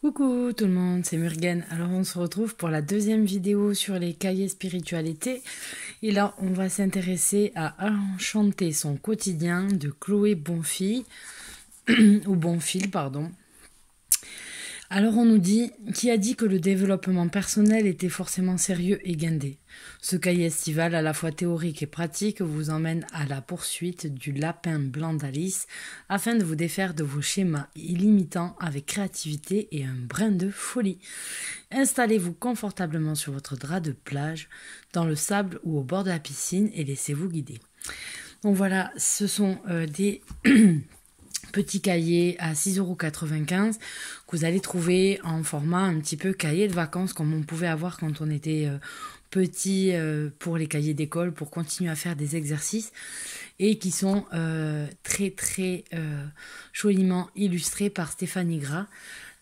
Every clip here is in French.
Coucou tout le monde, c'est Murgen. Alors on se retrouve pour la deuxième vidéo sur les cahiers spiritualité. Et là, on va s'intéresser à enchanter son quotidien de Chloé Bonfil, ou Bonfil, pardon. Alors on nous dit, qui a dit que le développement personnel était forcément sérieux et guindé? Ce cahier estival, à la fois théorique et pratique, vous emmène à la poursuite du lapin blanc d'Alice afin de vous défaire de vos schémas illimitants avec créativité et un brin de folie. Installez-vous confortablement sur votre drap de plage, dans le sable ou au bord de la piscine et laissez-vous guider. Donc voilà, ce sont des petits cahiers à 6,95 € que vous allez trouver en format un petit peu cahier de vacances comme on pouvait avoir quand on était petit pour les cahiers d'école pour continuer à faire des exercices et qui sont très joliment illustrés par Stéphanie Gras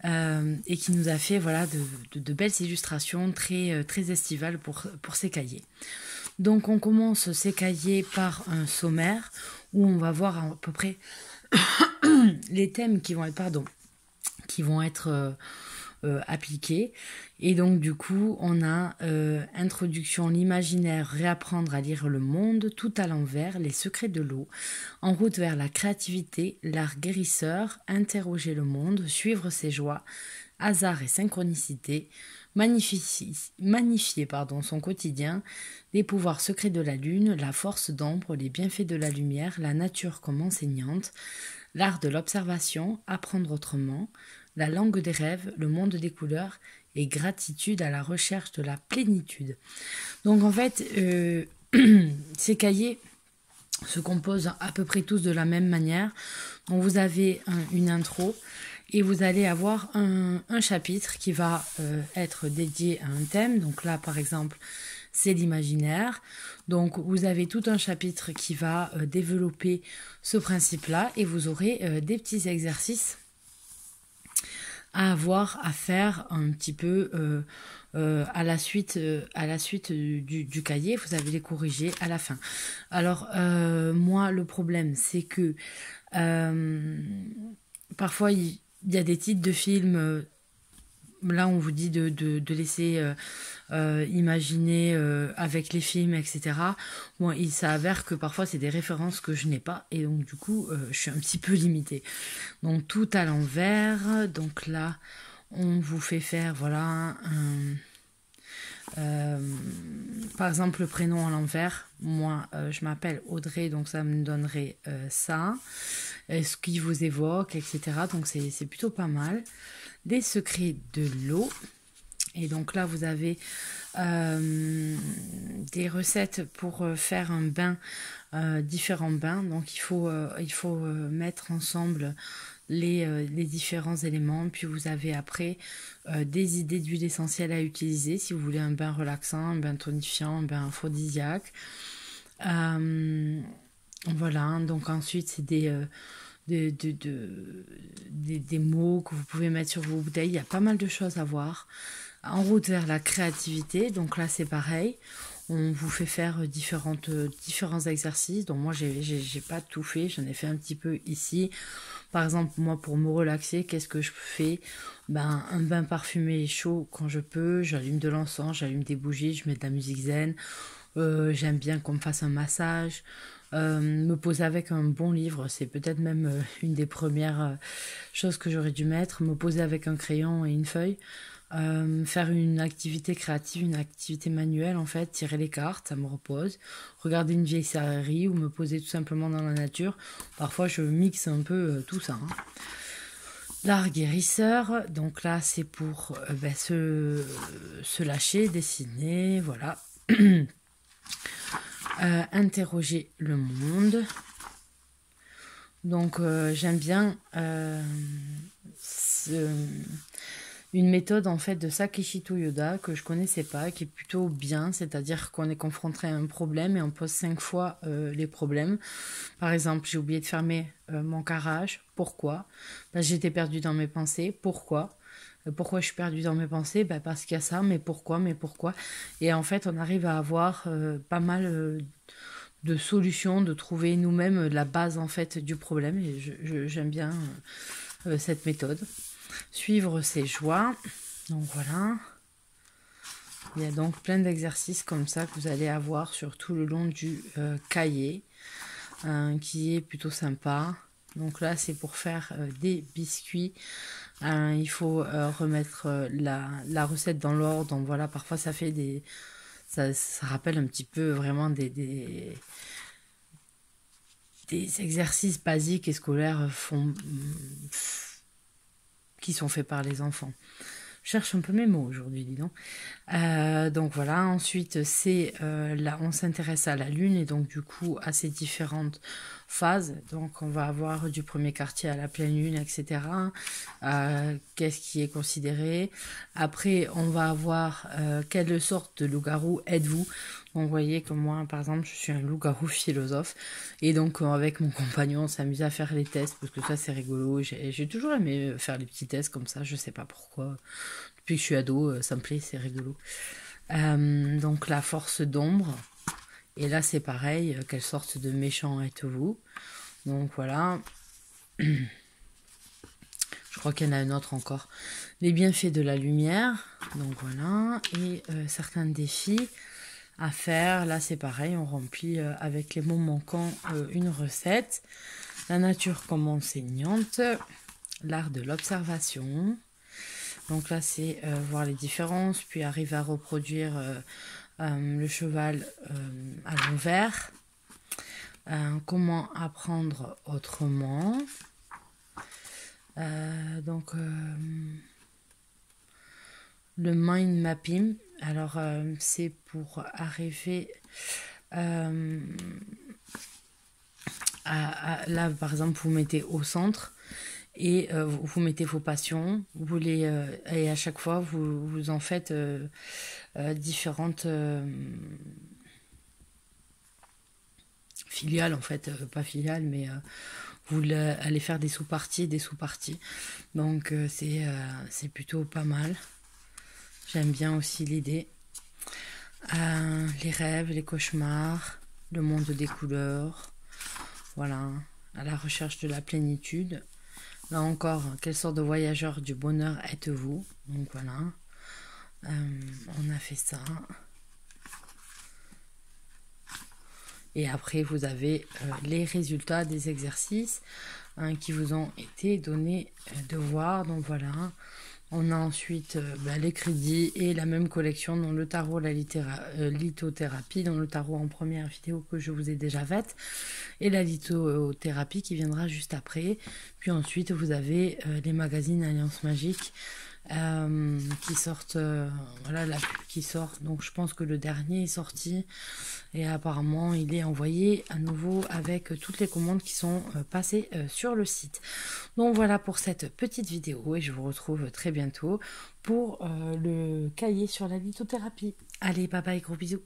et qui nous a fait voilà, de belles illustrations très estivales pour ces cahiers. Donc on commence ces cahiers par un sommaire où on va voir à peu près les thèmes qui vont être appliqués. Et donc du coup on a introduction, l'imaginaire, réapprendre à lire le monde, tout à l'envers, les secrets de l'eau, en route vers la créativité, l'art guérisseur, interroger le monde, suivre ses joies, hasard et synchronicité, magnifier son quotidien, les pouvoirs secrets de la lune, la force d'ombre, les bienfaits de la lumière, la nature comme enseignante, l'art de l'observation, apprendre autrement, la langue des rêves, le monde des couleurs et gratitude à la recherche de la plénitude. Donc en fait, ces cahiers se composent à peu près tous de la même manière. Donc vous avez une intro et vous allez avoir un chapitre qui va être dédié à un thème. Donc là, par exemple, c'est l'imaginaire. Donc vous avez tout un chapitre qui va développer ce principe-là et vous aurez des petits exercices à avoir, à faire un petit peu à la suite du cahier. Vous allez les corriger à la fin. Alors moi, le problème, c'est que parfois il y a des titres de films. Là, on vous dit de laisser imaginer avec les films, etc. Bon, il s'avère que parfois, c'est des références que je n'ai pas. Et donc, du coup, je suis un petit peu limitée. Donc, tout à l'envers. Donc là, on vous fait faire, voilà, par exemple, le prénom à l'envers. Moi, je m'appelle Audrey, donc ça me donnerait ça. Ce qui vous évoque, etc. Donc, c'est plutôt pas mal. Les secrets de l'eau. Et donc là, vous avez des recettes pour faire un bain, différents bains. Donc il faut mettre ensemble les différents éléments. Puis vous avez après des idées d'huile essentielle à utiliser si vous voulez un bain relaxant, un bain tonifiant, un bain aphrodisiaque. Voilà, donc ensuite c'est des mots que vous pouvez mettre sur vos bouteilles. Il y a pas mal de choses à voir. En route vers la créativité, donc là c'est pareil. On vous fait faire différents exercices. Donc moi j'ai pas tout fait, j'en ai fait un petit peu ici. Par exemple, moi pour me relaxer, qu'est-ce que je fais? Un bain parfumé et chaud quand je peux. J'allume de l'encens, j'allume des bougies, je mets de la musique zen. J'aime bien qu'on me fasse un massage. Me poser avec un bon livre, c'est peut-être même une des premières choses que j'aurais dû mettre. Me poser avec un crayon et une feuille. Faire une activité créative, une activité manuelle en fait, tirer les cartes, ça me repose. Regarder une vieille série ou me poser tout simplement dans la nature. Parfois je mixe un peu tout ça. L'art guérisseur, donc là c'est pour se lâcher, dessiner, voilà. Interroger le monde. Donc j'aime bien une méthode en fait de Sakishito Yoda que je connaissais pas, qui est plutôt bien, c'est-à-dire qu'on est confronté à un problème et on pose 5 fois les problèmes. Par exemple, j'ai oublié de fermer mon garage, pourquoi? J'étais perdue dans mes pensées, pourquoi? Pourquoi je suis perdue dans mes pensées? Parce qu'il y a ça, mais pourquoi? Et en fait, on arrive à avoir pas mal de solutions, de trouver nous-mêmes la base en fait du problème. Et j'aime bien cette méthode. suivre ses joies. Donc voilà. Il y a donc plein d'exercices comme ça que vous allez avoir sur tout le long du cahier, qui est plutôt sympa. Donc là, c'est pour faire des biscuits. Il faut remettre la recette dans l'ordre. Donc voilà, parfois ça fait des... Ça rappelle un petit peu vraiment des exercices basiques et scolaires qui sont faits par les enfants. Je cherche un peu mes mots aujourd'hui, dis donc. Donc voilà, ensuite c'est là on s'intéresse à la lune et donc du coup à ces différentes phases. Donc on va avoir du premier quartier à la pleine lune, etc. Qu'est-ce qui est considéré. Après on va avoir quelle sorte de loup-garou êtes-vous. Donc vous voyez que moi par exemple je suis un loup-garou philosophe et donc avec mon compagnon on s'amuse à faire les tests parce que ça c'est rigolo. J'ai toujours aimé faire les petits tests comme ça, je sais pas pourquoi. Depuis que je suis ado, ça me plaît, c'est rigolo. Donc la force d'ombre. Et là c'est pareil, quelle sorte de méchant êtes-vous. Donc voilà. Je crois qu'il y en a une autre encore. Les bienfaits de la lumière. Donc voilà. Et certains défis à faire. Là c'est pareil, on remplit avec les mots manquants une recette. La nature comme enseignante. L'art de l'observation. Donc là, c'est voir les différences, puis arriver à reproduire le cheval à l'envers. Comment apprendre autrement. Donc, le mind mapping. Alors, c'est pour arriver là, par exemple, vous mettez au centre. Et vous mettez vos passions, et à chaque fois vous en faites différentes filiales en fait, pas filiales mais vous allez faire des sous-parties, donc c'est plutôt pas mal. J'aime bien aussi l'idée. Les rêves, les cauchemars, le monde des couleurs, voilà, à la recherche de la plénitude. Là encore, quelle sorte de voyageur du bonheur êtes-vous? Donc voilà, on a fait ça. Et après, vous avez les résultats des exercices qui vous ont été donnés de voir. Donc voilà, on a ensuite les crédits et la même collection dans le tarot, la lithothérapie, dans le tarot en première vidéo que je vous ai déjà faite, et la lithothérapie qui viendra juste après. Puis ensuite, vous avez les magazines Alliance Magique qui sortent, voilà la pub qui sort. Donc je pense que le dernier est sorti et apparemment il est envoyé à nouveau avec toutes les commandes qui sont passées sur le site. Donc voilà pour cette petite vidéo et je vous retrouve très bientôt pour le cahier sur la lithothérapie. Allez, bye bye, gros bisous.